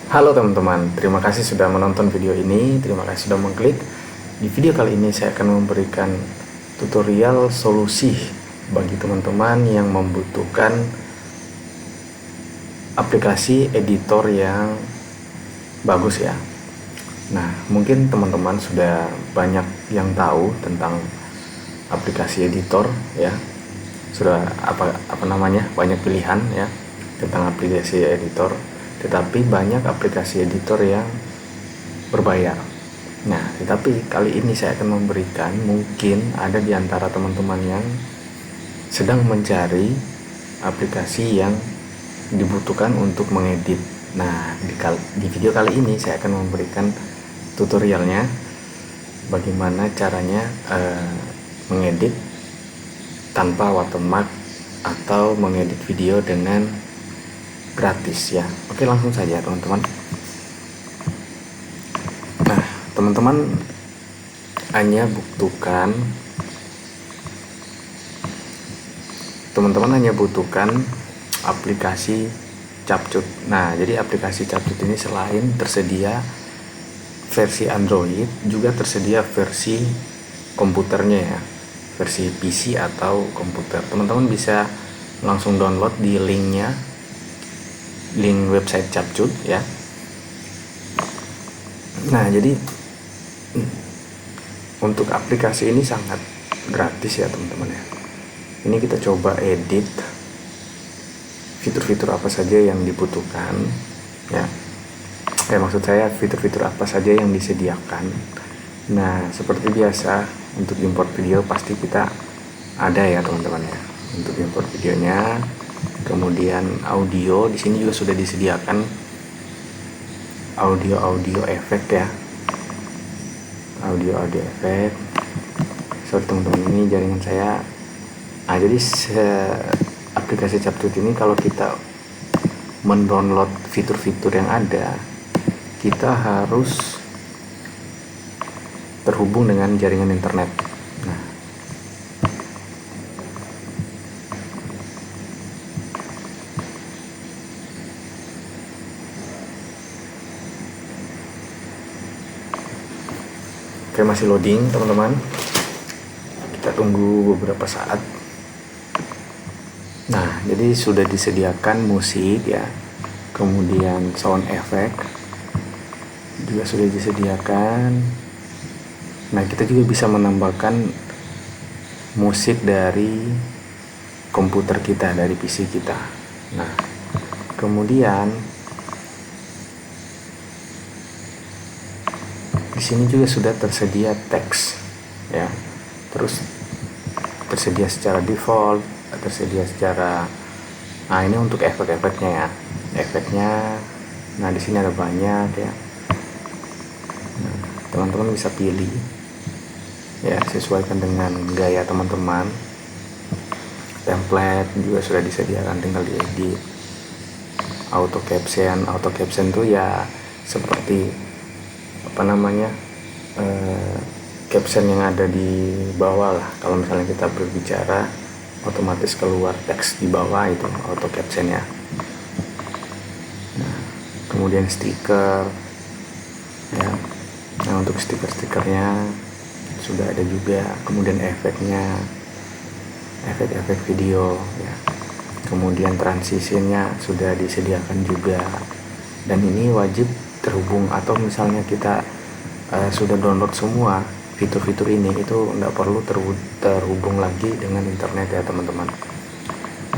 Halo teman-teman, terima kasih sudah menonton video ini, terima kasih sudah mengklik. Di video kali ini saya akan memberikan tutorial solusi bagi teman-teman yang membutuhkan aplikasi editor yang bagus ya. Nah, mungkin teman-teman sudah banyak yang tahu tentang aplikasi editor ya. Sudah banyak pilihan ya tentang aplikasi editor. Tetapi banyak aplikasi editor yang berbayar. Nah, tetapi kali ini saya akan memberikan, mungkin ada di antara teman-teman yang sedang mencari aplikasi yang dibutuhkan untuk mengedit. Nah, di video kali ini saya akan memberikan tutorialnya bagaimana caranya mengedit tanpa watermark atau mengedit video dengan gratis ya. Oke, langsung saja teman-teman. Nah, teman-teman hanya butuhkan aplikasi Capcut. Nah, jadi aplikasi Capcut ini selain tersedia versi Android, juga tersedia versi komputernya ya, versi PC atau komputer. Teman-teman bisa langsung download di link website Capcut ya. Nah, jadi untuk aplikasi ini sangat gratis ya teman-teman ya. Ini kita coba edit fitur-fitur apa saja yang dibutuhkan ya. Maksud saya fitur-fitur apa saja yang disediakan. Nah, seperti biasa untuk import video pasti kita ada ya teman-teman ya. Untuk import videonya, kemudian audio di sini juga sudah disediakan audio efek ya. Audio efek. Sorry teman-teman, ini jaringan saya. Nah, jadi aplikasi Capcut ini kalau kita mendownload fitur-fitur yang ada, kita harus terhubung dengan jaringan internet. Nah, oke, masih loading teman-teman. Kita tunggu beberapa saat. Nah, jadi sudah disediakan musik ya, kemudian sound effect juga sudah disediakan. Nah, kita juga bisa menambahkan musik dari komputer kita, dari PC kita. Nah, kemudian di sini juga sudah tersedia teks ya. Terus tersedia secara default, tersedia secara. Nah, ini untuk efek-efeknya ya. Efeknya, nah di sini ada banyak ya. Nah, teman-teman bisa pilih ya, sesuaikan dengan gaya teman-teman. Template juga sudah disediakan, tinggal diedit. Auto caption tuh ya seperti caption yang ada di bawah lah. Kalau misalnya kita berbicara, otomatis keluar teks di bawah, itu auto caption ya. Nah, kemudian stiker ya. Nah, untuk stikernya sudah ada juga. Kemudian efeknya, efek video ya. Kemudian transisinya sudah disediakan juga. Dan ini wajib terhubung, atau misalnya kita sudah download semua fitur-fitur ini, itu tidak perlu terhubung lagi dengan internet ya teman-teman.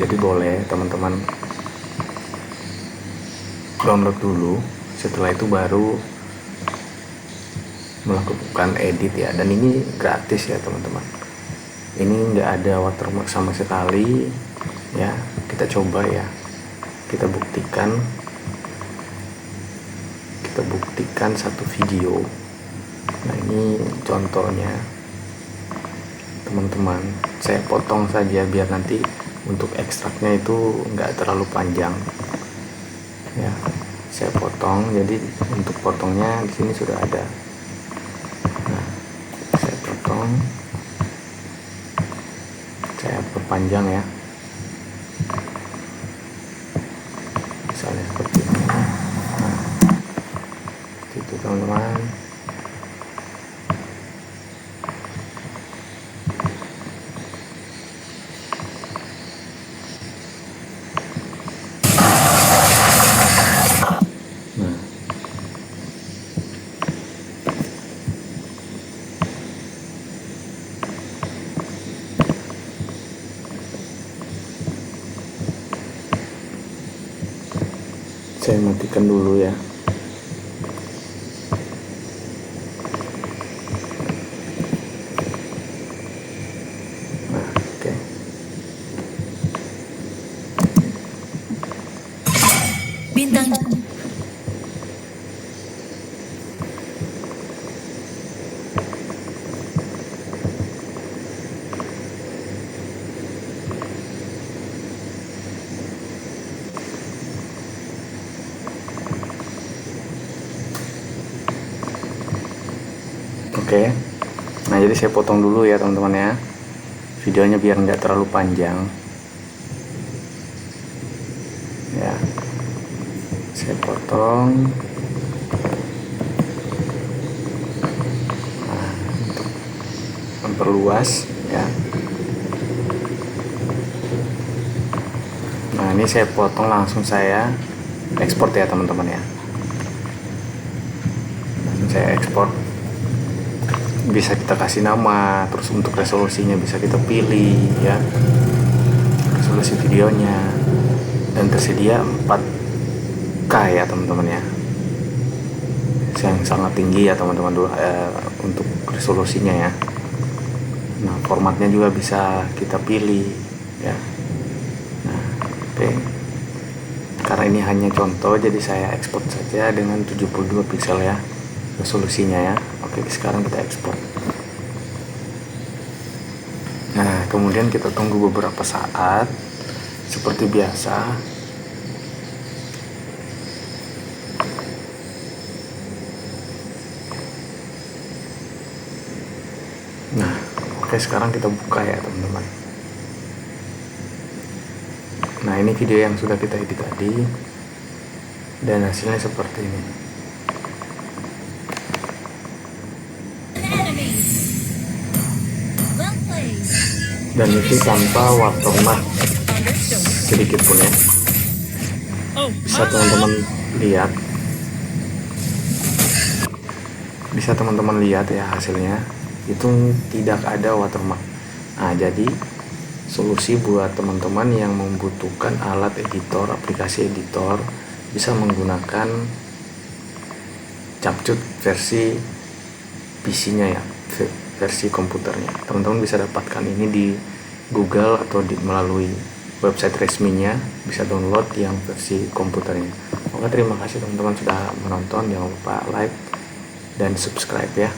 Jadi boleh teman-teman download dulu, setelah itu baru melakukan edit ya. Dan ini gratis ya teman-teman, ini nggak ada watermark sama sekali ya. Kita coba ya, kita buktikan satu video. Nah, ini contohnya teman-teman, saya potong saja biar nanti untuk ekstraknya itu nggak terlalu panjang ya. Saya potong, jadi untuk potongnya di sini sudah ada. Nah, saya potong, saya perpanjang ya, misalnya seperti ini. Nah, teman-teman. Saya matikan dulu ya. Nah, oke. Bintang Oke. Nah, jadi saya potong dulu ya teman-teman ya. Videonya biar nggak terlalu panjang. Ya. Saya potong. Nah, untuk memperluas ya. Nah, ini saya potong langsung saya ekspor ya teman-teman ya. Langsung saya ekspor. Bisa kita kasih nama, terus untuk resolusinya bisa kita pilih ya, resolusi videonya, dan tersedia 4K ya teman-teman ya, yang sangat tinggi ya teman-teman untuk resolusinya ya. Nah, formatnya juga bisa kita pilih ya. Nah, oke. Karena ini hanya contoh, jadi saya ekspor saja dengan 72 pixel ya resolusinya ya. Oke, sekarang kita ekspor. Nah, kemudian kita tunggu beberapa saat seperti biasa. Nah, oke, sekarang kita buka ya teman-teman. Nah, ini video yang sudah kita edit tadi dan hasilnya seperti ini. Dan itu tanpa watermark sedikit pun ya. Bisa teman-teman lihat. Bisa teman-teman lihat ya hasilnya. Itu tidak ada watermark. Nah, jadi solusi buat teman-teman yang membutuhkan alat editor, aplikasi editor, bisa menggunakan Capcut versi PC-nya ya, versi komputernya. Teman-teman bisa dapatkan ini di Google atau melalui website resminya, bisa download yang versi komputernya. Oke, terima kasih teman-teman sudah menonton. Jangan lupa like dan subscribe ya.